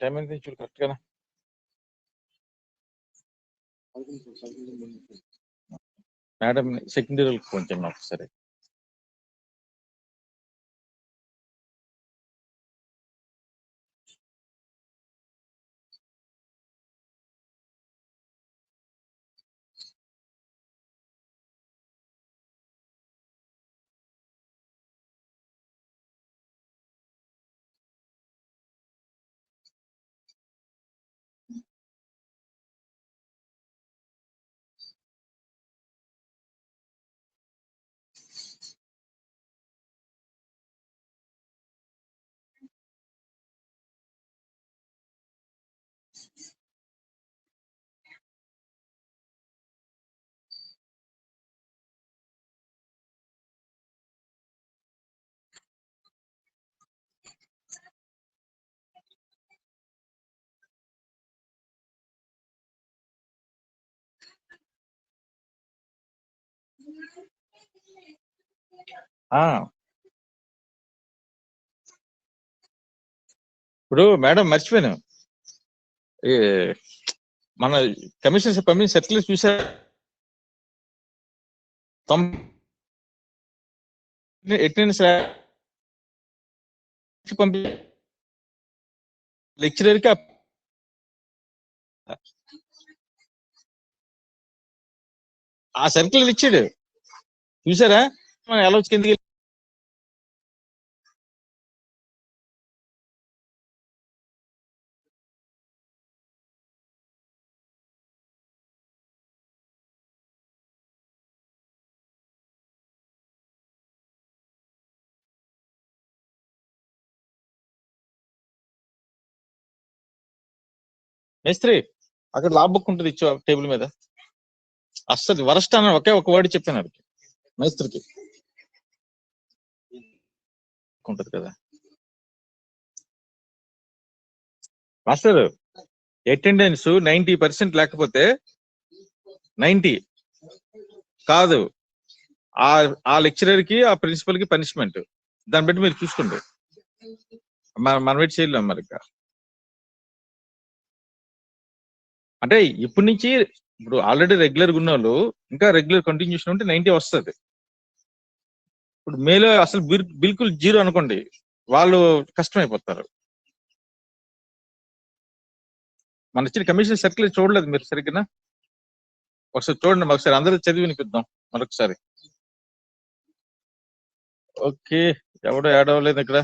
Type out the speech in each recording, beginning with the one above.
Time ఎంత చూడు correct గా. మేడం సెకండరీ కొంచెం ఒకసారి. ఇప్పుడు మేడం మర్చిపోయాను, మన కమిషన్ పంపిణీ సర్క్యులర్ చూసా. అటెండెన్స్ పంపి లెక్చరర్ కి ఆ సర్క్యులర్ ఇచ్చాడు చూసారా? మనం ఎలా వచ్చి కిందకి మేస్త్రి అక్కడ లా బుక్ ఉంటుంది ఇచ్చా టేబుల్ మీద. అస్సలు వరస్ట్ అన్న ఒకే ఒక వర్డ్ చెప్పాను అది మేస్త్రికి ఉంటది కదా. మాస్టర్ అటెండెన్స్ 90% లేకపోతే 90 కాదు, ఆ లెక్చరర్ కి ఆ ప్రిన్సిపల్ కి పనిష్మెంట్. దాన్ని బట్టి మీరు చూసుకోండి, మనం వెయిట్ చేయలేం మరి. అంటే ఇప్పటి నుంచి ఇప్పుడు ఆల్రెడీ రెగ్యులర్ ఉన్న వాళ్ళు ఇంకా రెగ్యులర్ కంటిన్యూషన్ ఉంటే 90 వస్తుంది. ఇప్పుడు మేలో అసలు బిల్కుల్ 0 అనుకోండి, వాళ్ళు కష్టమైపోతారు. మన ఇచ్చిన కమిషన్ సర్క్యులర్ చూడలేదు మీరు సరిగ్గా? ఒకసారి చూడండి, ఒకసారి అందరూ చదివి వినిపిద్దాం మరొకసారి. ఓకే, ఎవడో యాడ్ అవ్వలేదు ఇక్కడ.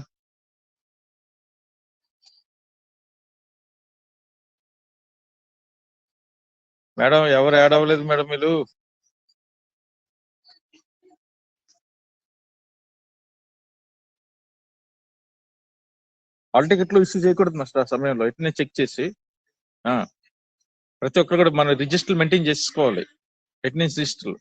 మేడం ఎవరు యాడ్ అవ్వలేదు మేడం. మీరు హాల్ టికెట్లు ఇష్యూ చేయకూడదు మాస్టర్ ఆ సమయంలో. ఇట్నే చెక్ చేసి ప్రతి ఒక్కరు కూడా మన రిజిస్టర్ మెయింటైన్ చేసుకోవాలి, అటెండెన్స్ రిజిస్టర్.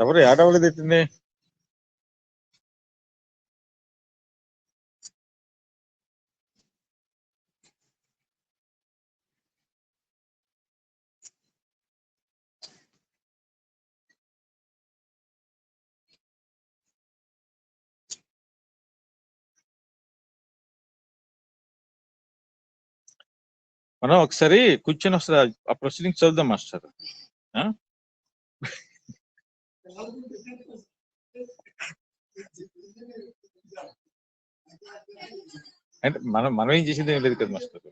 ఎవరు యాడ్ అవ్వలేదు ఎట్టింది? మనం ఒకసారి కూర్చొని వస్తుంది ఆ ప్రొసీడింగ్ చదువుదాం మాస్టర్. అంటే మనం ఏం చేసేది ఏం లేదు కదా మాస్టర్.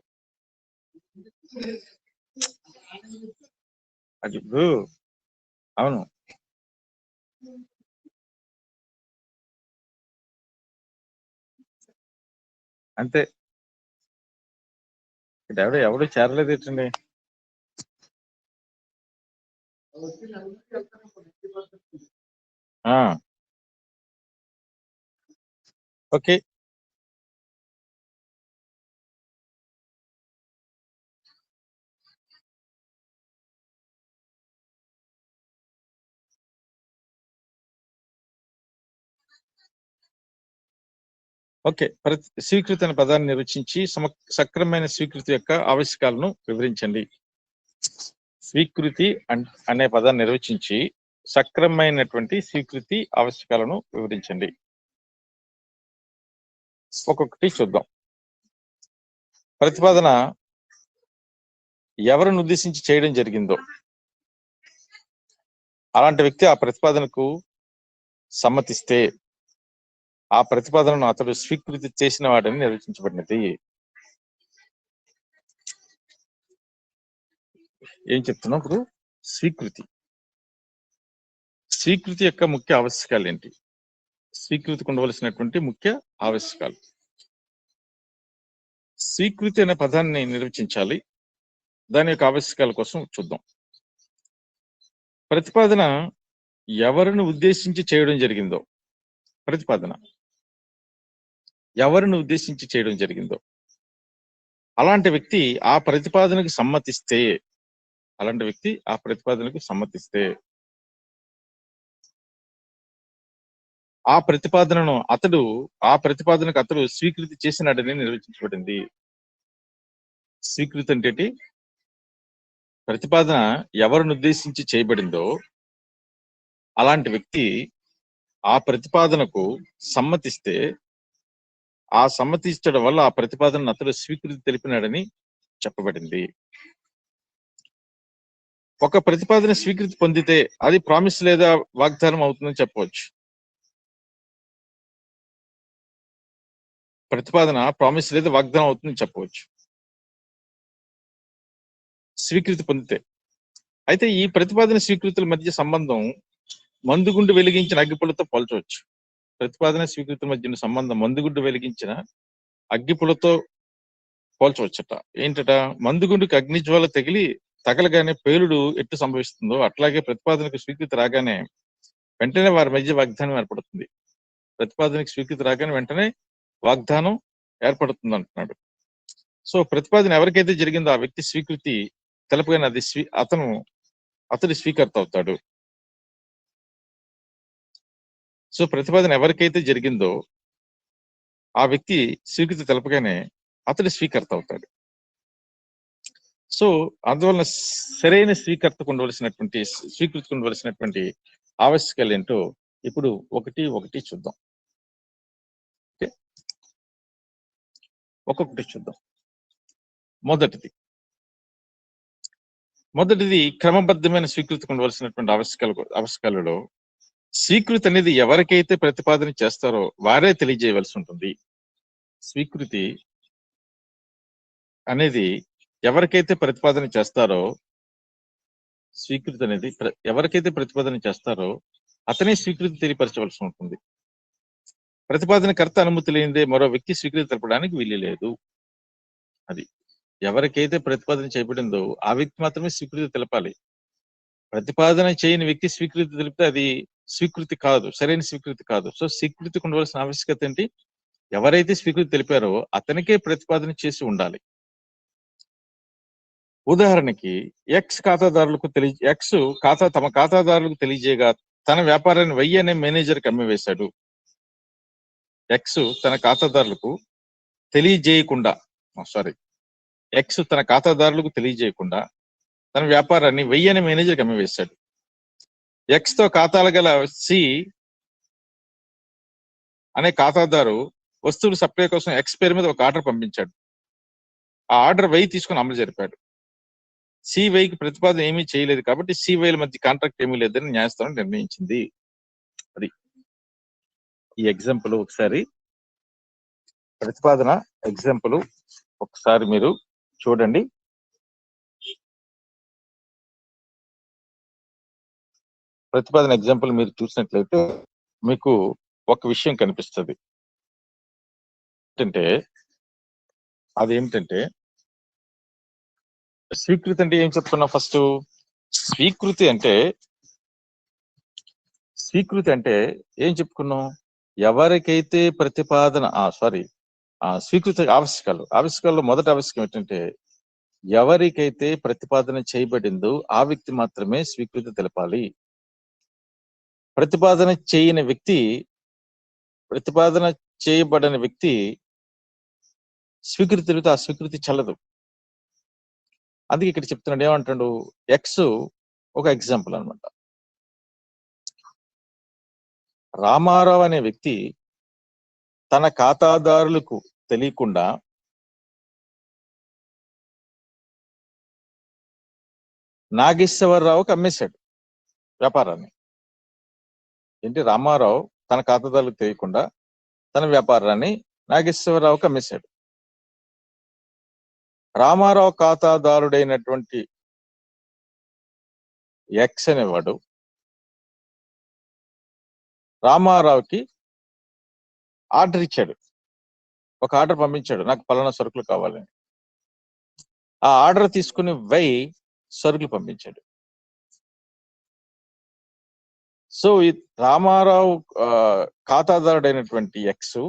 అది ఇప్పుడు అవును, అంతే. ఎవడో చేరలేదు ఏంటండి? ఓకే. ఓకే. స్వీకృతి అనే పదాన్ని నిర్వచించి సక్రమైన స్వీకృతి యొక్క ఆవశ్యకాలను వివరించండి. స్వీకృతి అనే పదాన్ని నిర్వచించి సక్రమైనటువంటి స్వీకృతి ఆవశ్యకాలను వివరించండి. ఒక్కొక్కటి చూద్దాం. ప్రతిపాదన ఎవరిని ఉద్దేశించి చేయడం జరిగిందో అలాంటి వ్యక్తి ఆ ప్రతిపాదనకు సమ్మతిస్తే ఆ ప్రతిపాదనను అతడు స్వీకృతి చేసిన వాడని నిర్వచించబడినది. ఏం చెప్తున్నాం ఇప్పుడు? స్వీకృతి యొక్క ముఖ్య ఆవశ్యకాలు ఏంటి? స్వీకృతికి ఉండవలసినటువంటి ముఖ్య ఆవశ్యకాలు. స్వీకృతి అనే పదాన్ని నిర్వచించాలి. దాని యొక్క ఆవశ్యకాల కోసం చూద్దాం. ప్రతిపాదన ఎవరిని ఉద్దేశించి చేయడం జరిగిందో అలాంటి వ్యక్తి ఆ ప్రతిపాదనకు సమ్మతిస్తే ఆ ప్రతిపాదనకు అతడు స్వీకృతి చేసినాడని నిర్వచించబడింది. స్వీకృతి అంటే ప్రతిపాదన ఎవరిని ఉద్దేశించి చేయబడిందో అలాంటి వ్యక్తి ఆ ప్రతిపాదనకు సమ్మతిస్తే ఆ సమ్మతించడం వల్ల ఆ ప్రతిపాదనను అతడు స్వీకృతి తెలిపినాడని చెప్పబడింది. ఒక ప్రతిపాదన స్వీకృతి పొందితే అది ప్రామిస్ లేదా వాగ్దానం అవుతుందని చెప్పవచ్చు. ప్రతిపాదన ప్రామిస్ లేదా వాగ్దానం అవుతుందని చెప్పవచ్చు స్వీకృతి పొందితే. అయితే ఈ ప్రతిపాదన స్వీకృతుల మధ్య సంబంధం మందుగుండు వెలిగించిన అగ్గిపుల్లతో పోల్చవచ్చు. ప్రతిపాదన స్వీకృతి మధ్య సంబంధం మందుగుండు వెలిగించిన అగ్గిపుల్లతో పోల్చవచ్చట. ఏంటట? మందుగుండుకి అగ్నిజ్వాల తగలగానే పేలుడు ఎట్టు సంభవిస్తుందో అట్లాగే ప్రతిపాదనకు స్వీకృతి రాగానే వెంటనే వారి మధ్య వాగ్దానం ఏర్పడుతుంది. ప్రతిపాదనకు స్వీకృతి రాగానే వెంటనే వాగ్దానం ఏర్పడుతుంది అంటున్నాడు. సో ప్రతిపాదన ఎవరికైతే జరిగిందో ఆ వ్యక్తి స్వీకృతి తెలపగానే అతడు స్వీకర్త అవుతాడు. సో ప్రతిపాదన ఎవరికైతే జరిగిందో ఆ వ్యక్తి స్వీకృతి తెలపగానే అతడు స్వీకర్త అవుతాడు. సో అందువలన సరైన స్వీకృతికి ఉండవలసినటువంటి ఆవశ్యకాలు ఏంటో ఇప్పుడు ఒకటి చూద్దాం. ఒక్కొక్కటి చూద్దాం. మొదటిది క్రమబద్ధమైన స్వీకృతికి ఉండవలసినటువంటి ఆవశ్యకాలలో స్వీకృతి అనేది ఎవరికైతే ప్రతిపాదన చేస్తారో వారే తెలియజేయవలసి ఉంటుంది. స్వీకృతి అనేది ఎవరికైతే ప్రతిపాదన చేస్తారో అతనే స్వీకృతి తెలియపరచవలసి ఉంటుంది. ప్రతిపాదనకర్త అనుమతి లేనిదే మరో వ్యక్తి స్వీకృతి తెలపడానికి వీలు లేదు. అది ఎవరికైతే ప్రతిపాదన చేయబడిందో ఆ వ్యక్తి మాత్రమే స్వీకృతి తెలపాలి. ప్రతిపాదన చేయని వ్యక్తి స్వీకృతి తెలిపితే అది స్వీకృతి కాదు, సరైన స్వీకృతి కాదు. సో స్వీకృతికి ఉండవలసిన ఆవశ్యకత ఏంటి? ఎవరైతే స్వీకృతి తెలిపారో అతనికే ప్రతిపాదన చేసి ఉండాలి. ఉదాహరణకి తమ ఖాతాదారులకు తెలియజేయగా తన వ్యాపారాన్ని వై అనే మేనేజర్కి అమ్మివేశాడు. తన ఖాతాదారులకు తెలియజేయకుండా తన వ్యాపారాన్ని వై అనే మేనేజర్కి అమ్మివేశాడు. తో ఖాతాలు గల సి అనే ఖాతాదారు వస్తువులు సప్లై కోసం ఎక్స్ పేరు మీద ఒక ఆర్డర్ పంపించాడు. ఆ ఆర్డర్ వై తీసుకుని అమలు జరిపాడు. సివైకి ప్రతిపాదన ఏమీ చేయలేదు కాబట్టి సివైల మధ్య కాంట్రాక్ట్ ఏమీ లేదని న్యాయస్థానం నిర్ణయించింది. అది ఈ ఎగ్జాంపుల్. ఒకసారి ప్రతిపాదన ఎగ్జాంపుల్ ఒకసారి మీరు చూడండి. ప్రతిపాదన ఎగ్జాంపుల్ మీరు చూసినట్లయితే మీకు ఒక విషయం కనిపిస్తుంది. అదేంటంటే స్వీకృతి అంటే ఏం చెప్తున్నా? ఫస్ట్ స్వీకృతి అంటే ఏం చెప్పుకున్నాం? ఎవరికైతే ప్రతిపాదన స్వీకృతి ఆవశ్యకాల్లో మొదటి ఆవశ్యకం ఏంటంటే, ఎవరికైతే ప్రతిపాదన చేయబడిందో ఆ వ్యక్తి మాత్రమే స్వీకృతి తెలపాలి. ప్రతిపాదన చేయబడిన వ్యక్తి స్వీకృతి తెలిపితే ఆ స్వీకృతి చల్లదు. అందుకే ఇక్కడ చెప్తున్నాడు, ఏమంటాడు? ఎక్స్ ఒక ఎగ్జాంపుల్ అన్నమాట. రామారావు అనే వ్యక్తి తన ఖాతాదారులకు తెలియకుండా నాగేశ్వరరావుకి అమ్మేశాడు వ్యాపారాన్ని. ఏంటి? రామారావు తన ఖాతాదారులకు తెలియకుండా తన వ్యాపారాన్ని నాగేశ్వరరావుకి అమ్మేశాడు. రామారావు ఖాతాదారుడైనటువంటి ఎక్స్ అనేవాడు రామారావుకి ఆర్డర్ ఇచ్చాడు. ఒక ఆర్డర్ పంపించాడు, నాకు పలానా సరుకులు కావాలని. ఆ ఆర్డర్ తీసుకుని వై సరుకులు పంపించాడు. సో రామారావు ఖాతాదారుడైనటువంటి ఎక్స్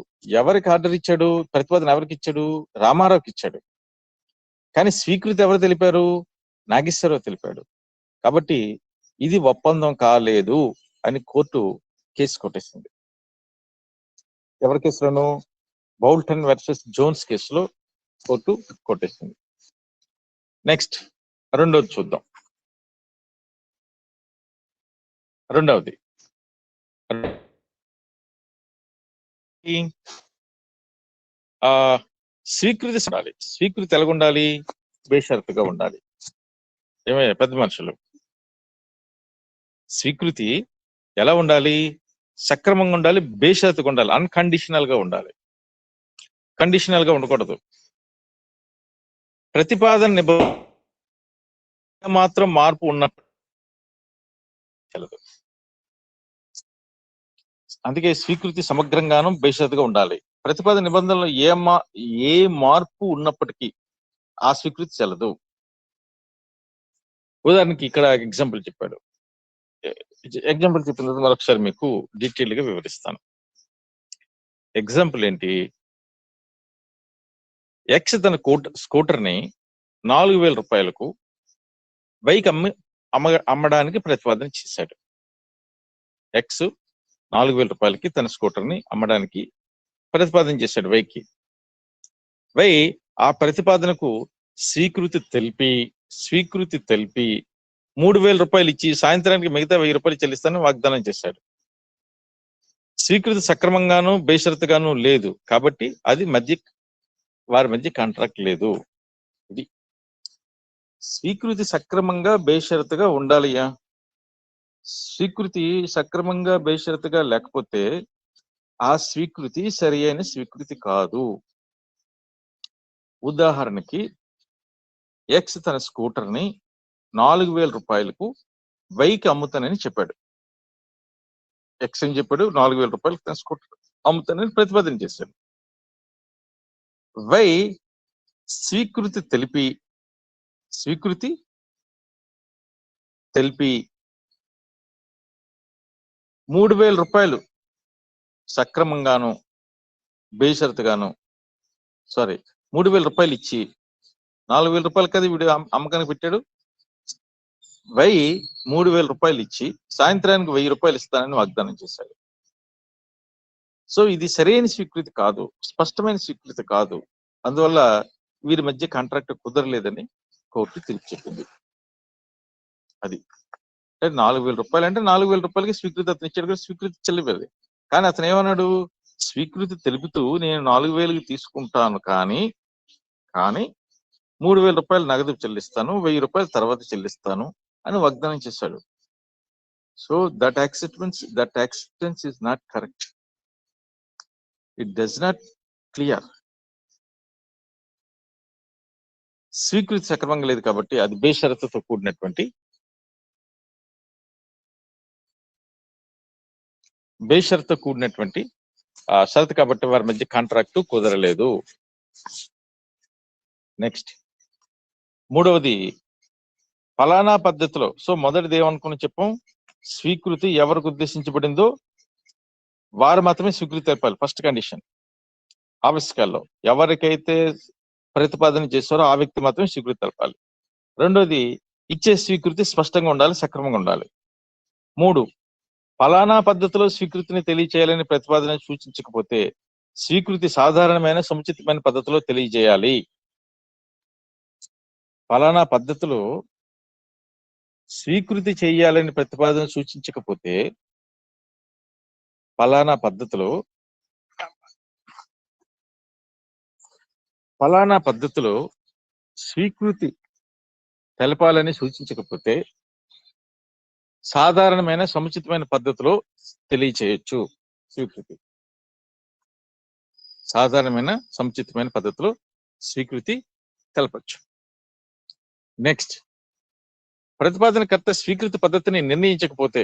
ఎవరికి ఆర్డర్ ఇచ్చాడు? ప్రతిపాదన ఎవరికి ఇచ్చాడు? రామారావుకి ఇచ్చాడు. కానీ స్వీకృతి ఎవరు తెలిపారు? నాగేశ్వరరావు తెలిపాడు. కాబట్టి ఇది ఒప్పందం కాలేదు అని కోర్టు కేసు కొట్టేసింది. ఎవరి కేసులోను? బౌల్టన్ వర్సెస్ జోన్స్ కేసులో కోర్టు కొట్టేసింది. నెక్స్ట్ రెండోది చూద్దాం. రెండవది స్వీకృతి ఉండాలి. స్వీకృతి ఎలాగ ఉండాలి? బేషరతుగా ఉండాలి. ఏమయ్యా పెద్ద మనుషులు, స్వీకృతి ఎలా ఉండాలి? సక్రమంగా ఉండాలి, బేషరతుగా ఉండాలి, అన్కండిషనల్ గా ఉండాలి. కండిషనల్ గా ఉండకూడదు. ప్రతిపాదన నిబంధన మాత్రం మార్పు ఉన్నట్టు. అందుకే స్వీకృతి సమగ్రంగాను బేషరతుగా ఉండాలి. ప్రతిపాదన నిబంధనలో ఏ మార్పు ఉన్నప్పటికీ ఆ స్వీకృతి చెల్లదు. ఉదాహరణకి ఇక్కడ ఎగ్జాంపుల్ చెప్పాడు. ఎగ్జాంపుల్ చెప్పిన తర్వాత మరొకసారి మీకు డీటెయిల్ గా వివరిస్తాను. ఎగ్జాంపుల్ ఏంటి? ఎక్స్ తన స్కూటర్ ని 4,000 రూపాయలకు బైక్ అమ్మడానికి ప్రతిపాదన చేశాడు. ఎక్స్ 4,000 రూపాయలకి తన స్కూటర్ ని అమ్మడానికి ప్రతిపాదన చేశాడు వైకి. వై ఆ ప్రతిపాదనకు స్వీకృతి తెలిపి 3,000 రూపాయలు ఇచ్చి సాయంత్రానికి మిగతా 1,000 రూపాయలు చెల్లిస్తానని వాగ్దానం చేశాడు. స్వీకృతి సక్రమంగాను బేషరతుగాను లేదు కాబట్టి అది వారి మధ్య కాంట్రాక్ట్ లేదు. ఇది స్వీకృతి సక్రమంగా బేషరతుగా ఉండాలియా. స్వీకృతి సక్రమంగా బేషరతుగా లేకపోతే ఆ స్వీకృతి సరి అయిన స్వీకృతి కాదు. ఉదాహరణకి ఎక్స్ తన స్కూటర్ ని 4,000 రూపాయలకు వైకి అమ్ముతానని చెప్పాడు. ఎక్స్ అని చెప్పాడు, 4,000 రూపాయలకు తన స్కూటర్ అమ్ముతానని ప్రతిపాదన చేశాడు. వై స్వీకృతి తెలిపి 3,000 రూపాయలు సక్రమంగాను బేషరతుగాను 3,000 రూపాయలు ఇచ్చి 4,000 రూపాయలు కదా వీడు అమ్మకానికి పెట్టాడు. వై 3,000 రూపాయలు ఇచ్చి సాయంత్రానికి 1,000 రూపాయలు ఇస్తానని వాగ్దానం చేశాడు. సో ఇది సరైన స్వీకృతి కాదు, స్పష్టమైన స్వీకృతి కాదు. అందువల్ల వీరి మధ్య కాంట్రాక్ట్ కుదరలేదని కోర్టు తీర్పు చెప్పింది. అది 4,000 రూపాయలు అంటే 4,000 రూపాయలకి స్వీకృతి అతను ఇచ్చాడు కదా, స్వీకృతి చెల్లిపోయింది. కానీ అతను ఏమన్నాడు? స్వీకృతి తెలుపుతూ నేను 4,000కి తీసుకుంటాను కానీ 3,000 రూపాయలు నగదు చెల్లిస్తాను, 1,000 రూపాయలు తర్వాత చెల్లిస్తాను అని వాగ్దానం చేశాడు. So that acceptance is not correct. It does not clear. స్వీకృతి సక్రమంగా లేదు కాబట్టి అది బేషరతుతో కూడినటువంటి షరతు కాబట్టి వారి మధ్య కాంట్రాక్ట్ కుదరలేదు. నెక్స్ట్ మూడవది ఫలానా పద్ధతిలో. సో మొదటిది ఏమనుకుని చెప్పాం, స్వీకృతి ఎవరికి ఉద్దేశించబడిందో వారు మాత్రమే స్వీకృతి తెలపాలి. First condition. ఆవశ్యకాల్లో ఎవరికైతే ప్రతిపాదన చేస్తారో ఆ వ్యక్తి మాత్రమే స్వీకృతి తెలపాలి. రెండోది, ఇచ్చే స్వీకృతి స్పష్టంగా ఉండాలి, సక్రమంగా ఉండాలి. 3, ఫలానా పద్ధతిలో స్వీకృతిని తెలియచేయాలని ప్రతిపాదన సూచించకపోతే స్వీకృతి సాధారణమైన సముచితమైన పద్ధతిలో తెలియజేయాలి. ఫలానా పద్ధతిలో స్వీకృతి చేయాలని ప్రతిపాదన సూచించకపోతే ఫలానా పద్ధతిలో స్వీకృతి తెలపాలని సూచించకపోతే సాధారణమైన సముచితమైన పద్ధతిలో తెలియచేయొచ్చు. స్వీకృతి సాధారణమైన సముచితమైన పద్ధతిలో స్వీకృతి తెలపచ్చు. నెక్స్ట్, ప్రతిపాదనకర్త స్వీకృతి పద్ధతిని నిర్ణయించకపోతే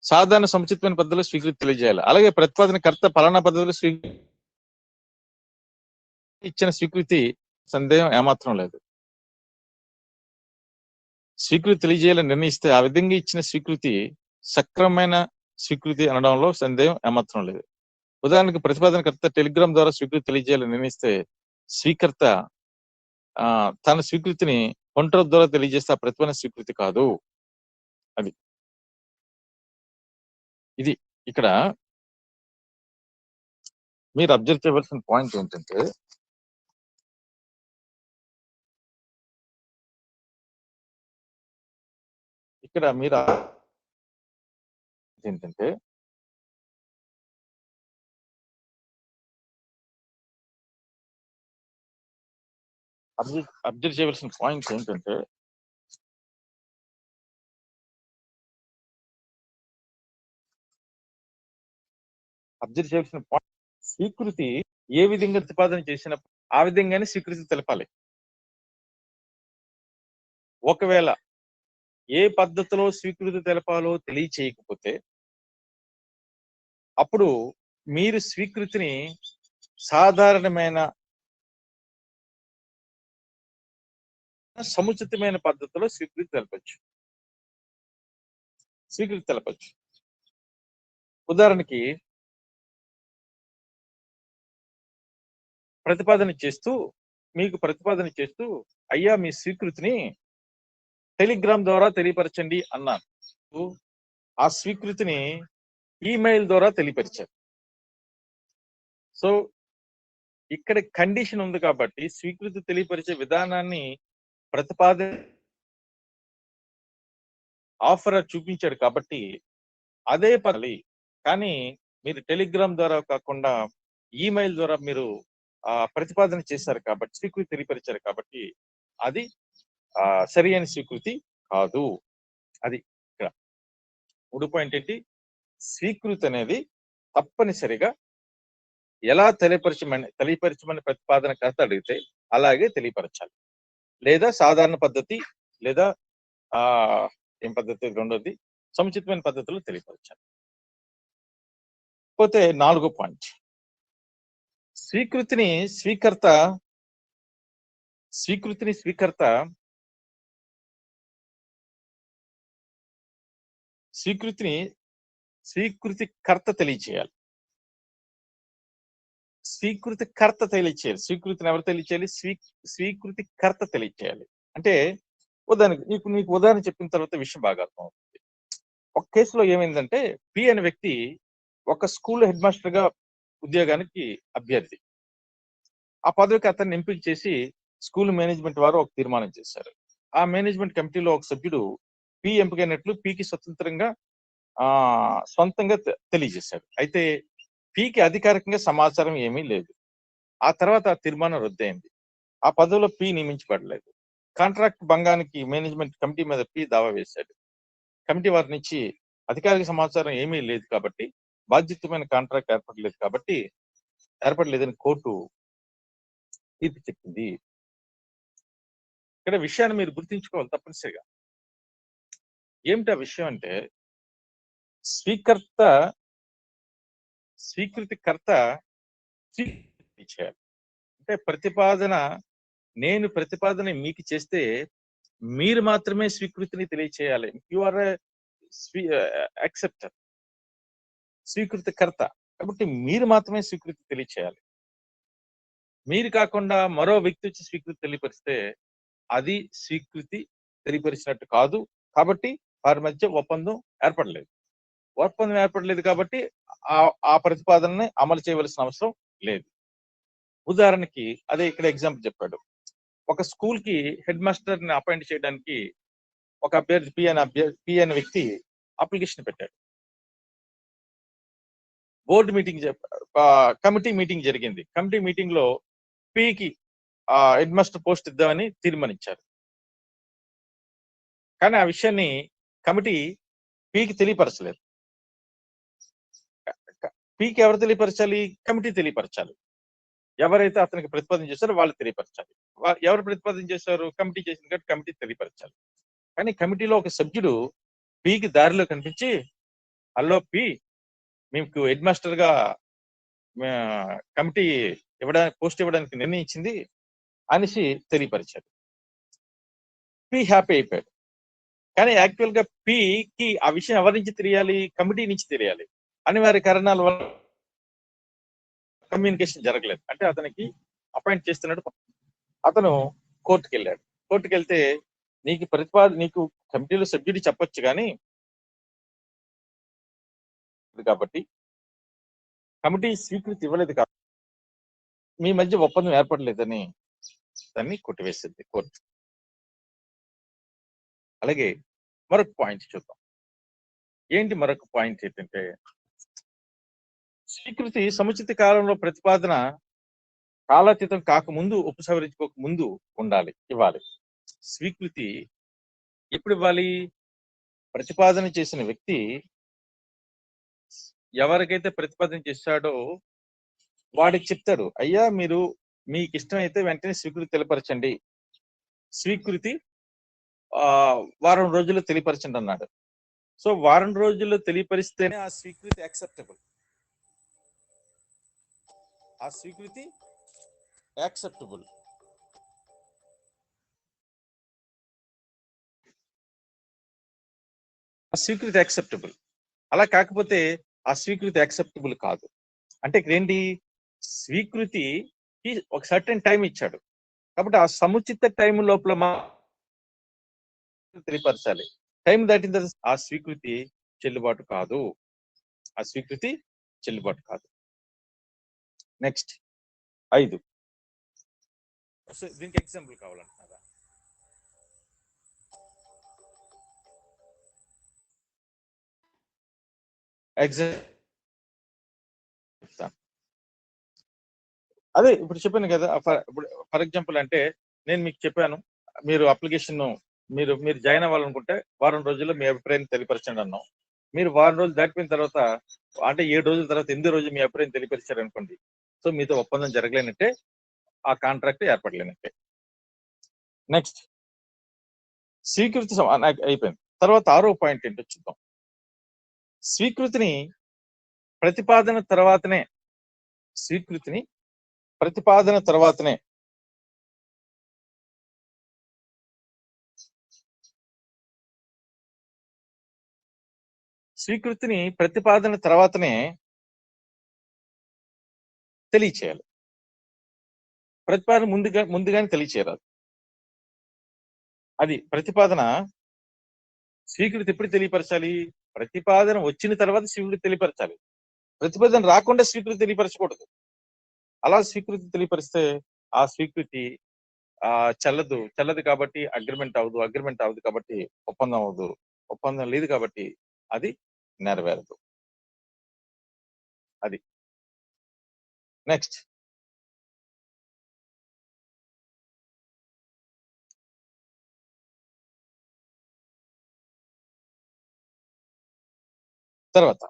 సాధారణ సముచితమైన పద్ధతిలో స్వీకృతి తెలియజేయాలి. అలాగే ప్రతిపాదనకర్త ఫలానా పద్ధతిలో ఇచ్చిన స్వీకృతి సందేహం ఏమాత్రం లేదు. స్వీకృతి తెలియజేయాలని నిర్ణయిస్తే ఆ విధంగా ఇచ్చిన స్వీకృతి సక్రమమైన స్వీకృతి అనడంలో సందేహం ఏమాత్రం లేదు. ఉదాహరణకు ప్రతిపాదనకర్త టెలిగ్రామ్ ద్వారా స్వీకృతి తెలియజేయాలని నిర్ణయిస్తే స్వీకర్త తన స్వీకృతిని ఒంటరి ద్వారా తెలియజేస్తే ఆ ప్రతిపాదన స్వీకృతి కాదు. అది ఇది ఇక్కడ మీరు అబ్జర్వ్ చేయవలసిన పాయింట్ ఏంటంటే, ఇక్కడ మీరు ఏంటంటే అబ్జర్వ్ చేయవలసిన పాయింట్స్ ఏంటంటే, అబ్జర్వ్ చేయవలసిన పాయింట్, స్వీకృతి ఏ విధంగా ప్రతిపాదన చేసినప్పుడు ఆ విధంగానే స్వీకృతి తెలపాలి. ఒకవేళ ఏ పద్ధతిలో స్వీకృతి తెలపాలో తెలియచేయకపోతే అప్పుడు మీరు స్వీకృతిని సాధారణమైన సముచితమైన పద్ధతిలో స్వీకృతి తెలపచ్చు. ఉదాహరణకి మీకు ప్రతిపాదన చేస్తూ అయ్యా మీ స్వీకృతిని టెలిగ్రామ్ ద్వారా తెలియపరచండి అన్నాను. ఆ స్వీకృతిని ఈమెయిల్ ద్వారా తెలియపరిచారు. సో ఇక్కడ కండిషన్ ఉంది కాబట్టి స్వీకృతి తెలియపరిచే విధానాన్ని ప్రతిపాదన ఆఫర్ చూపించాడు కాబట్టి అదే పని. కానీ మీరు టెలిగ్రామ్ ద్వారా కాకుండా ఈమెయిల్ ద్వారా మీరు ప్రతిపాదన చేశారు కాబట్టి, స్వీకృతి తెలియపరిచారు కాబట్టి అది సరి అయిన స్వీకృతి కాదు. అది ఇక్కడ 3 పాయింట్ ఏంటి, స్వీకృతి అనేది తప్పనిసరిగా ఎలా తెలియపరచమని ప్రతిపాదనకర్త అడిగితే అలాగే తెలియపరచాలి. లేదా సాధారణ పద్ధతి లేదా ఏం పద్ధతి, రెండోది సముచితమైన పద్ధతిలో తెలియపరచాలి. పోతే 4వ పాయింట్, స్వీకృతిని స్వీకృతికర్త తెలియచేయాలి. స్వీకృతిని ఎవరు తెలియచేయాలి? స్వీకృతికర్త తెలియచేయాలి. అంటే ఉదాహరణకి నీకు ఉదాహరణ చెప్పిన తర్వాత విషయం బాగా అర్థమవుతుంది. ఒక కేసులో ఏమైందంటే, పి అనే వ్యక్తి ఒక స్కూల్ హెడ్ మాస్టర్ గా ఉద్యోగానికి అభ్యర్థి. ఆ పదవికి అతన్ని ఎంపిక చేసి స్కూల్ మేనేజ్మెంట్ వారు ఒక తీర్మానం చేశారు. ఆ మేనేజ్మెంట్ కమిటీలో ఒక సభ్యుడు పి ఎంపికైనట్లు పికి సొంతంగా తెలియజేశాడు. అయితే పికి అధికారికంగా సమాచారం ఏమీ లేదు. ఆ తర్వాత ఆ తీర్మానం రద్దయింది. ఆ పదవిలో పి నియమించబడలేదు. కాంట్రాక్ట్ భంగానికి మేనేజ్మెంట్ కమిటీ మీద పి దావా వేశాడు. కమిటీ వారి నుంచి అధికారిక సమాచారం ఏమీ లేదు కాబట్టి, బాధ్యతమైన కాంట్రాక్ట్ ఏర్పడలేదని కోర్టు తీర్పు చెప్పింది. ఇక్కడ విషయాన్ని మీరు గుర్తించుకోవాలి తప్పనిసరిగా. ఏమిటి ఆ విషయం అంటే, స్వీకృతికర్త చేయాలి. అంటే నేను ప్రతిపాదన మీకు చేస్తే మీరు మాత్రమే స్వీకృతిని తెలియచేయాలి. యు ఆర్ యాక్సెప్టర్, స్వీకృతికర్త. కాబట్టి మీరు మాత్రమే స్వీకృతి తెలియచేయాలి. మీరు కాకుండా మరో వ్యక్తి వచ్చి స్వీకృతి తెలియపరిస్తే అది స్వీకృతి తెలియపరిచినట్టు కాదు. కాబట్టి వారి మధ్య ఒప్పందం ఏర్పడలేదు. ఒప్పందం ఏర్పడలేదు కాబట్టి ఆ ప్రతిపాదనని అమలు చేయవలసిన అవసరం లేదు. ఉదాహరణకి అదే ఇక్కడ ఎగ్జాంపుల్ చెప్పాడు. ఒక స్కూల్ కి హెడ్ మాస్టర్ ని అపాయింట్ చేయడానికి ఒక అభ్యర్థి పి అనే వ్యక్తి అప్లికేషన్ పెట్టాడు. బోర్డు మీటింగ్ కమిటీ మీటింగ్ జరిగింది. కమిటీ మీటింగ్ లో పికి హెడ్ మాస్టర్ పోస్ట్ ఇద్దామని తీర్మానించారు. కానీ ఆ విషయాన్ని కమిటీ పికి తెలియపరచలేదు. పికి ఎవరు తెలియపరచాలి? కమిటీ తెలియపరచాలి. ఎవరైతే అతనికి ప్రతిపాదన చేశారో వాళ్ళు తెలియపరచాలి. ఎవరు ప్రతిపాదన చేశారు? కమిటీ చేసింది కాబట్టి కమిటీ తెలియపరచాలి. కానీ కమిటీలో ఒక సభ్యుడు పికి దారిలో కనిపించి, హలో పి, మీకు హెడ్ మాస్టర్ గా కమిటీ పోస్ట్ ఇవ్వడానికి నిర్ణయించింది అనేసి తెలియపరిచారు. పి హ్యాపీ అయిపోయాడు. కానీ యాక్చువల్ గా పికి ఆ విషయం ఎవరి నుంచి తెలియాలి? కమిటీ నుంచి తెలియాలి. అనివార్య కారణాల వల్ల కమ్యూనికేషన్ జరగలేదు. అంటే అతనికి అపాయింట్ చేస్తున్నాడు. అతను కోర్టుకు వెళ్ళాడు. కోర్టుకు వెళ్తే నీకు కమిటీలో సభ్యుడు చెప్పొచ్చు కానీ కాబట్టి కమిటీ స్వీకృతి ఇవ్వలేదు కాబట్టి మీ మధ్య ఒప్పందం ఏర్పడలేదని దాన్ని కొట్టివేసింది కోర్టు. అలాగే మరొక పాయింట్ చూద్దాం. ఏంటి మరొక పాయింట్ ఏంటంటే, స్వీకృతి సముచిత కాలంలో ప్రతిపాదన కాలాతీతం కాకముందు, ఉపసంహరించుకోక ముందు ఇవ్వాలి. స్వీకృతి ఎప్పుడు ఇవ్వాలి? ప్రతిపాదన చేసిన వ్యక్తి ఎవరికైతే ప్రతిపాదన చేశాడో వాడికి చెప్తాడు, అయ్యా మీరు మీకు ఇష్టమైతే వెంటనే స్వీకృతి తెలియపరచండి, స్వీకృతి వారం రోజుల్లో తెలియపరచండి అన్నాడు. సో వారం రోజుల్లో తెలియపరిస్తేనే ఆ స్వీకృతి యాక్సెప్టబుల్. ఆ స్వీకృతి యాక్సెప్టబుల్. ఆ స్వీకృతి యాక్సెప్టబుల్. అలా కాకపోతే ఆ స్వీకృతి యాక్సెప్టబుల్ కాదు. అంటే ఇక్కడ ఏంటి? స్వీకృతికి ఒక సర్టెన్ టైం ఇచ్చాడు కాబట్టి ఆ సముచిత టైం లోపల తెలియపరచాలి. టైం దాటిన తర్వాత ఆ స్వీకృతి చెల్లుబాటు కాదు. ఆ స్వీకృతి చెల్లుబాటు కాదు. నెక్స్ట్ 5. దీనికి ఎగ్జాంపుల్ కావాలంటున్నారా? అదే ఇప్పుడు చెప్పాను కదా. ఫర్ ఎగ్జాంపుల్ అంటే నేను మీకు చెప్పాను, మీరు అప్లికేషన్ మీరు జాయిన్ అవ్వాలనుకుంటే వారం రోజుల్లో మీ అభిప్రాయం తెలియపరచండి అన్నాం. మీరు వారం రోజులు దాటిపోయిన తర్వాత, అంటే 7 రోజుల తర్వాత 8 రోజు మీ అభిప్రాయం తెలియపరిచారు అనుకోండి, సో మీతో ఒప్పందం జరగలేనట్టే, ఆ కాంట్రాక్ట్ ఏర్పడలేనట్టే. నెక్స్ట్ స్వీకృతి అయిపోయింది. తర్వాత 6వ పాయింట్ ఏంటో చూద్దాం. స్వీకృతిని ప్రతిపాదన తర్వాతనే తెలియచేయాలి. ప్రతిపాదన ముందుగానే తెలియచేయరాదు. అది ప్రతిపాదన స్వీకృతి ఎప్పుడు తెలియపరచాలి? ప్రతిపాదన వచ్చిన తర్వాత స్వీకృతి తెలియపరచాలి. ప్రతిపాదన రాకుండా స్వీకృతి తెలియపరచకూడదు. అలా స్వీకృతి తెలియపరిస్తే ఆ స్వీకృతి చెల్లదు కాబట్టి అగ్రిమెంట్ అవ్వదు కాబట్టి ఒప్పందం లేదు కాబట్టి అది నెరవేరదు. అది నెక్స్ట్ తర్వాత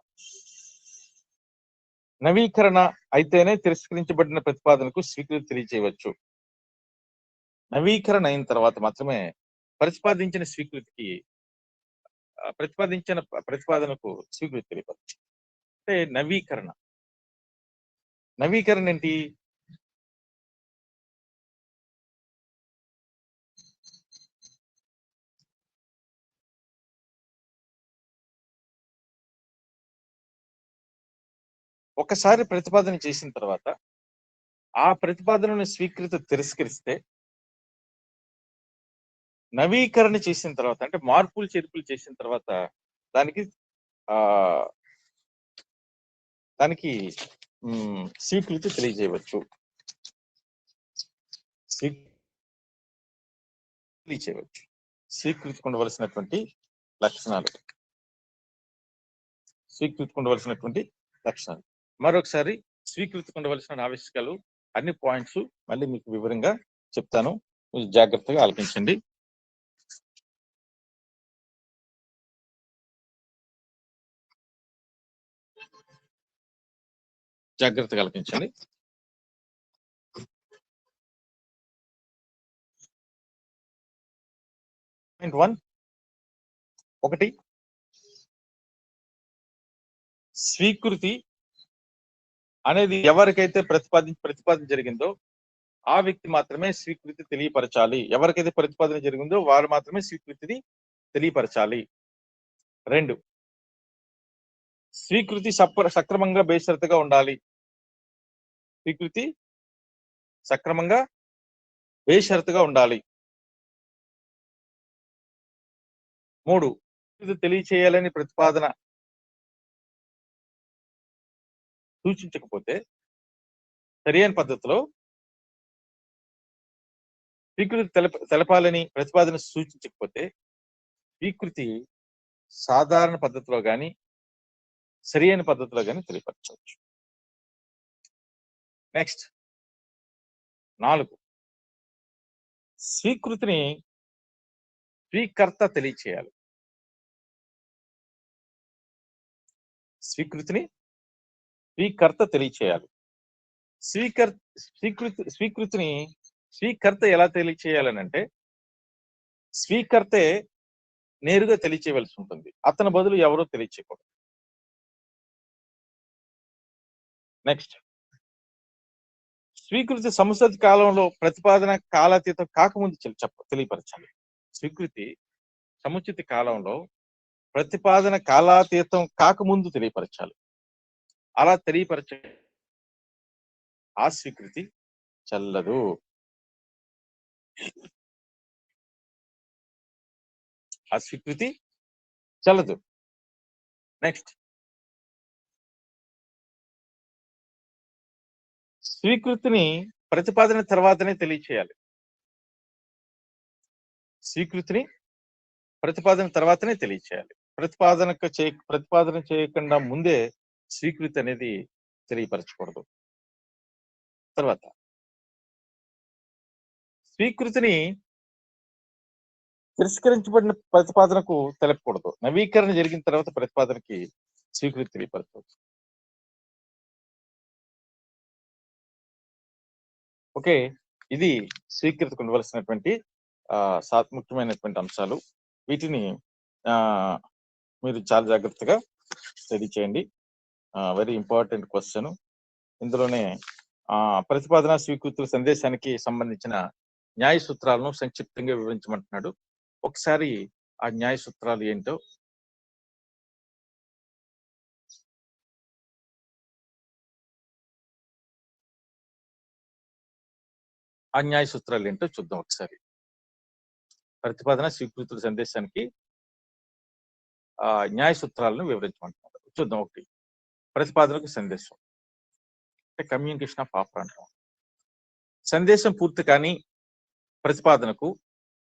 నవీకరణ అయితేనే తిరస్కరించబడిన ప్రతిపాదనకు స్వీకృతి తెలియచేయవచ్చు. నవీకరణ అయిన తర్వాత మాత్రమే ప్రతిపాదించిన ప్రతిపాదనకు స్వీకృతి తెలియవచ్చు. అంటే నవీకరణ ఏంటి? ఒకసారి ప్రతిపాదన చేసిన తర్వాత ఆ ప్రతిపాదనను తిరస్కరిస్తే, నవీకరణ చేసిన తర్వాత అంటే మార్పులు చేర్పులు చేసిన తర్వాత దానికి ఆ దానికి స్వీకృతి తెలియజేయవచ్చు. తెలియజేయవచ్చు. స్వీకృతి ఉండవలసినటువంటి లక్షణాలు. మరొకసారి స్వీకృతి ఉండవలసిన ఆవశ్యకాలు అన్ని పాయింట్స్ మళ్ళీ మీకు వివరంగా చెప్తాను. మీరు జాగ్రత్తగా ఆలకించండి. జాగ్రత్తగా ఆలకించండి. పాయింట్ 1 ఒకటి, స్వీకృతి అనేది ఎవరికైతే ప్రతిపాదన జరిగిందో ఆ వ్యక్తి మాత్రమే స్వీకృతి తెలియపరచాలి. ఎవరికైతే ప్రతిపాదన జరిగిందో వారు మాత్రమే స్వీకృతిని తెలియపరచాలి. 2, స్వీకృతి సక్రమంగా బేషరతుగా ఉండాలి. స్వీకృతి సక్రమంగా బేషరతుగా ఉండాలి. 3, తెలియచేయాలని ప్రతిపాదన సూచించకపోతే సరైన పద్ధతిలో స్వీకృతి తెలపాలని ప్రతిపాదన సూచించకపోతే స్వీకృతి సాధారణ పద్ధతిలో గాని సరైన పద్ధతిలో గాని తెలియపరచవచ్చు. నెక్స్ట్ 4, స్వీకృతిని స్వీకర్త తెలియచేయాలి. స్వీకృతిని స్వీకర్త ఎలా తెలియచేయాలని అంటే స్వీకర్తే నేరుగా తెలియచేయవలసి ఉంటుంది. అతని బదులు ఎవరో తెలియచేయకూడదు. నెక్స్ట్, స్వీకృతి సముచిత కాలంలో ప్రతిపాదన కాలాతీతం కాకముందు తెలియపరచాలి. స్వీకృతి సముచిత కాలంలో ప్రతిపాదన కాలాతీతం కాకముందు తెలియపరచాలి. అలా తెలియపరచే ఆ స్వీకృతి చెల్లదు. నెక్స్ట్, స్వీకృతిని ప్రతిపాదన తర్వాతనే తెలియచేయాలి. ప్రతిపాదన చేయకుండా ముందే స్వీకృతి అనేది తెలియపరచకూడదు. తర్వాత, స్వీకృతిని తిరస్కరించబడిన ప్రతిపాదనకు తెలపకూడదు. నవీకరణ జరిగిన తర్వాత ప్రతిపాదనకి స్వీకృతి తెలియపరచవచ్చు. ఓకే, ఇది స్వీకృతికి ఉండవలసినటువంటి ముఖ్యమైనటువంటి అంశాలు. వీటిని మీరు చాలా జాగ్రత్తగా స్టడీ చేయండి. Very important question. ఇందులోనే ప్రతిపాదన స్వీకృతుల సందేశానికి సంబంధించిన న్యాయ సూత్రాలను సంక్షిప్తంగా వివరించమంటున్నాడు. ఒకసారి ఆ న్యాయ సూత్రాలు ఏంటో చూద్దాం. ఒకసారి ప్రతిపాదన స్వీకృతుల సందేశానికి న్యాయ సూత్రాలను వివరించమంటున్నాడు. చూద్దాం. ఒకటి, ప్రతిపాదనకు సందేశం అంటే కమ్యూనికేషన్ ఆఫ్ ఆఫర్ అంటాం. సందేశం పూర్తి కాని ప్రతిపాదనకు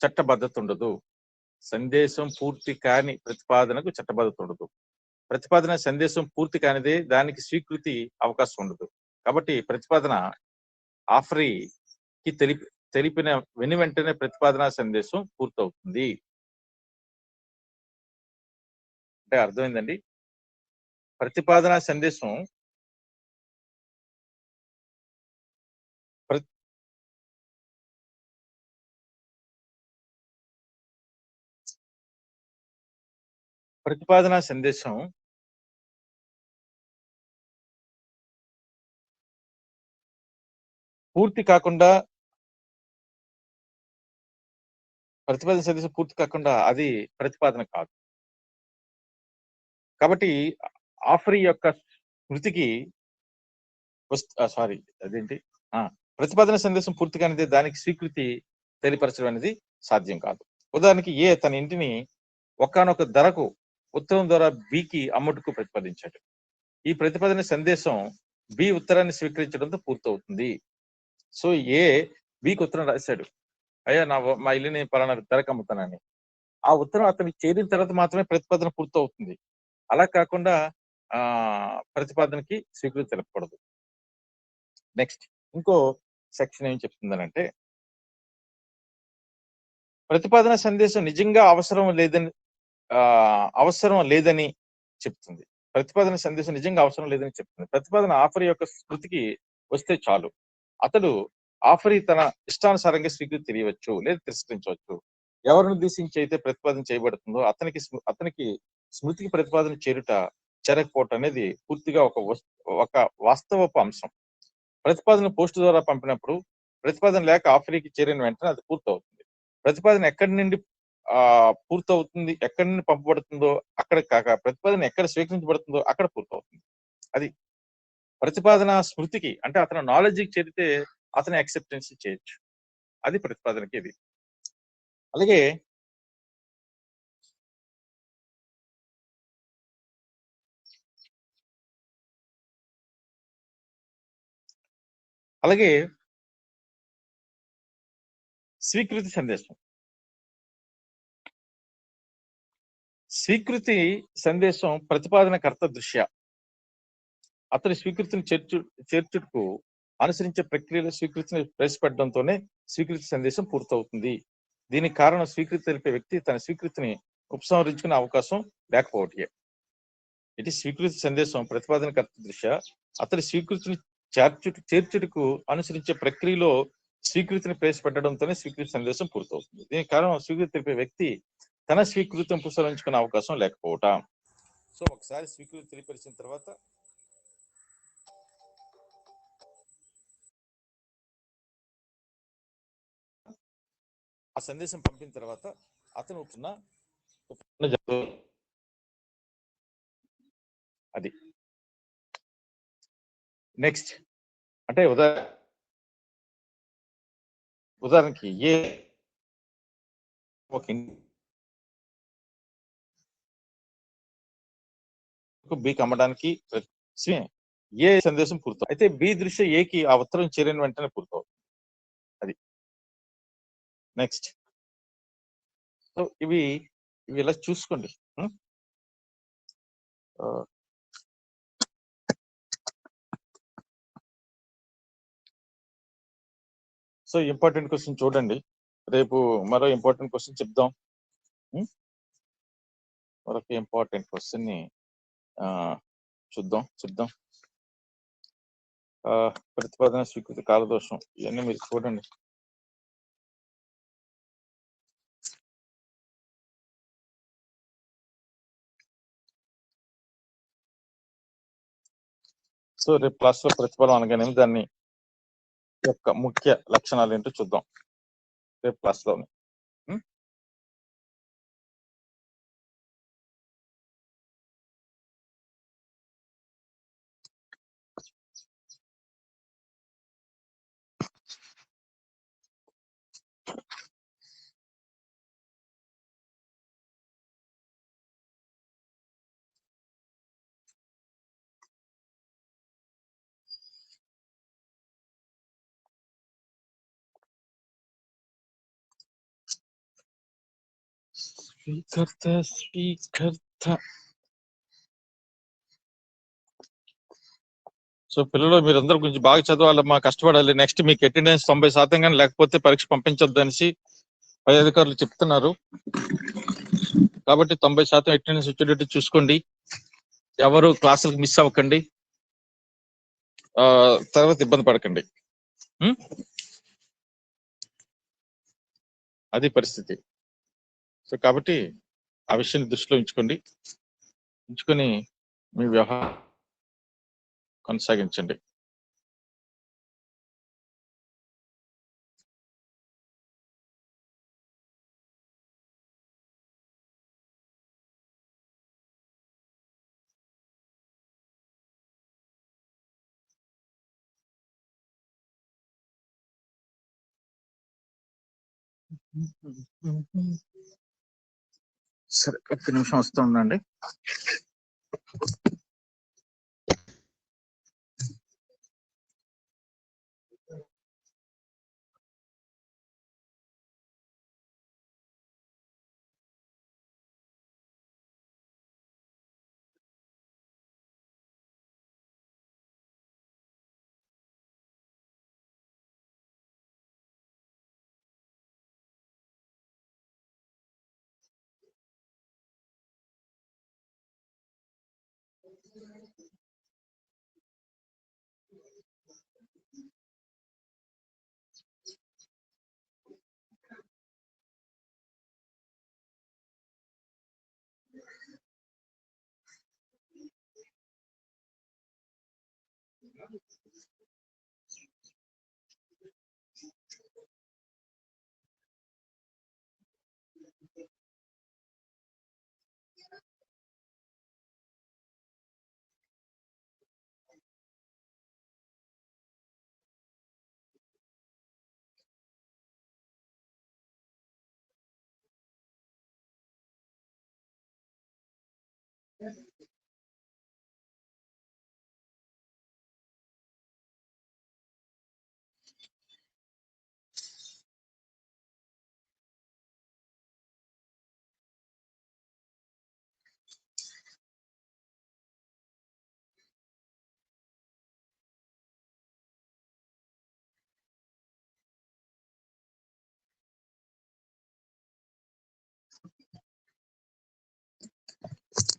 చట్టబద్ధత ఉండదు. ప్రతిపాదన సందేశం పూర్తి కానిదే దానికి స్వీకృతి అవకాశం ఉండదు. కాబట్టి ప్రతిపాదన ఆఫరీకి తెలిపిన వెంటనే ప్రతిపాదన సందేశం పూర్తవుతుంది. అంటే అర్థమైందండి? ప్రతిపాదన సందేశం పూర్తి కాకుండా అది ప్రతిపాదన కాదు. కాబట్టి ఆఫరీ యొక్క స్మృతికి సారీ, అదేంటి, ఆ, ప్రతిపాదన సందేశం పూర్తి కానిదే దానికి స్వీకృతి తెలియపరచడం అనేది సాధ్యం కాదు. ఉదాహరణకి ఏ తన ఇంటిని ఒకానొక ధరకు ఉత్తరం ద్వారా బికి అమ్ముటకు ప్రతిపాదించాడు. ఈ ప్రతిపాదన సందేశం బి ఉత్తరాన్ని స్వీకరించడంతో పూర్తవుతుంది. సో ఏ బికి ఉత్తరం రాశాడు, అయ్యా మా ఇల్లుని పలానా ధరకు అమ్ముతానని. ఆ ఉత్తరం అతనికి చేరిన తర్వాత మాత్రమే ప్రతిపాదన పూర్తవుతుంది. అలా కాకుండా ఆ ప్రతిపాదనకి స్వీకృతి తెలపకూడదు. నెక్స్ట్ ఇంకో సెక్షన్ ఏం చెప్తుందనంటే, ప్రతిపాదన సందేశం నిజంగా అవసరం లేదని చెప్తుంది. ప్రతిపాదన సందేశం నిజంగా అవసరం లేదని చెప్తుంది. ప్రతిపాదన ఆఫర్ యొక్క స్మృతికి వస్తే చాలు, అతడు ఆఫర్ తన ఇష్టానుసారంగా స్వీకృతి తెలియవచ్చు లేదా తిరస్కరించవచ్చు. ఎవరిని ఉద్దేశించి అయితే ప్రతిపాదన చేయబడుతుందో అతనికి స్మృతికి ప్రతిపాదన చేరకపోవటం అనేది పూర్తిగా ఒక వాస్తవపు అంశం. ప్రతిపాదన పోస్ట్ ద్వారా పంపినప్పుడు ప్రతిపాదన లేక ఆఫరీకి చేరిన వెంటనే అది పూర్తవుతుంది. ప్రతిపాదన ఎక్కడి నుండి పూర్తవుతుంది, ఎక్కడి నుండి పంపబడుతుందో అక్కడ కాక ప్రతిపాదన ఎక్కడ స్వీకరించబడుతుందో అక్కడ పూర్తవుతుంది. అది ప్రతిపాదన స్మృతికి, అంటే అతను నాలెడ్జ్కి చేరితే అతని యాక్సెప్టెన్స్ చేయొచ్చు. అది ప్రతిపాదనకి ఇది. అలాగే అలాగే స్వీకృతి సందేశం. స్వీకృతి సందేశం ప్రతిపాదనకర్త దృష్ట్యా అతని స్వీకృతిని చేర్చుటకు అనుసరించే ప్రక్రియలో స్వీకృతిని ప్రవేశపెట్టడంతోనే స్వీకృతి సందేశం పూర్తవుతుంది. దీనికి కారణం స్వీకృతి తెలిపే వ్యక్తి తన స్వీకృతిని ఉపసంహరించుకునే అవకాశం లేకపోవటే. ఇది స్వీకృతి సందేశం ప్రతిపాదనకర్త దృష్ట్యా అతని స్వీకృతిని చేర్చుటకు అనుసరించే ప్రక్రియలో స్వీకృతిని ప్రవేశపెట్టడంతోనే స్వీకృతి సందేశం పూర్తవుతుంది. దీనికి కారణం స్వీకృతి తెలిపే వ్యక్తి తన స్వీకృతిని ఉపసంహరించుకునే అవకాశం లేకపోవట. సో ఒకసారి స్వీకృతి తెలియపరిచిన తర్వాత ఆ సందేశం పంపిన తర్వాత అతను అది. నెక్స్ట్ అంటే ఉదాహరణకి ఏ బికి అమ్మడానికి ఏ సందేశం పూర్తవు అయితే బి దృష్ట్యా ఏకి ఆ ఉత్తరం చేరిన వెంటనే పూర్తవుతుంది. అది. నెక్స్ట్ సో ఇవి ఇలా చూసుకోండి. సో ఇంపార్టెంట్ క్వశ్చన్ చూడండి. రేపు మరో ఇంపార్టెంట్ క్వశ్చన్ చెప్దాం. మరొక ఇంపార్టెంట్ క్వశ్చన్ ని చూద్దాం. ప్రతిపాదన స్వీకృతి కాలదోషం ఇవన్నీ మీరు చూడండి. సో రేపు క్లాస్ లో ప్రతిఫలం అనగానే దాన్ని యొక్క ముఖ్య లక్షణాలు ఏంటో చూద్దాం రేపు క్లాస్ లో. స్వీకర్త. సో పిల్లలు మీరందరూ కొంచెం బాగా చదవాలమ్మా, కష్టపడాలి. నెక్స్ట్ మీకు అటెండెన్స్ 90% కానీ లేకపోతే పరీక్ష పంపించొద్దు అనేసి పై అధికారులు చెప్తున్నారు. కాబట్టి 90% అటెండెన్స్ వచ్చేటట్టు చూసుకోండి. ఎవరు క్లాసులకు మిస్ అవ్వకండి, తర్వాత ఇబ్బంది పడకండి. అది పరిస్థితి. సో కాబట్టి ఆ విషయాన్ని దృష్టిలో ఉంచుకొని మీ వ్యవహారం కొనసాగించండి. సరే ఒక్క నిమిషం వస్తూ ఉండండి.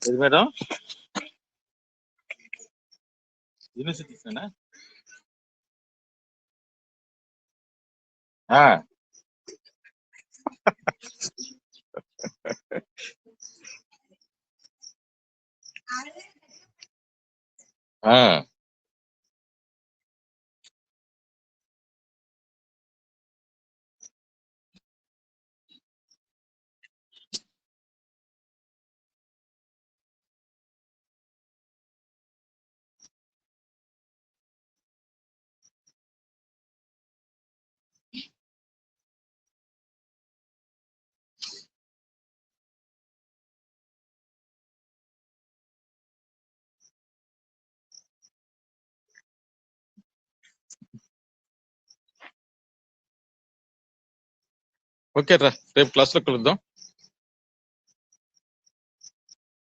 ఇది మేడం యూనివర్సిటీనా? ఓకే రా, రేపు క్లాస్ లో కలుద్దాం.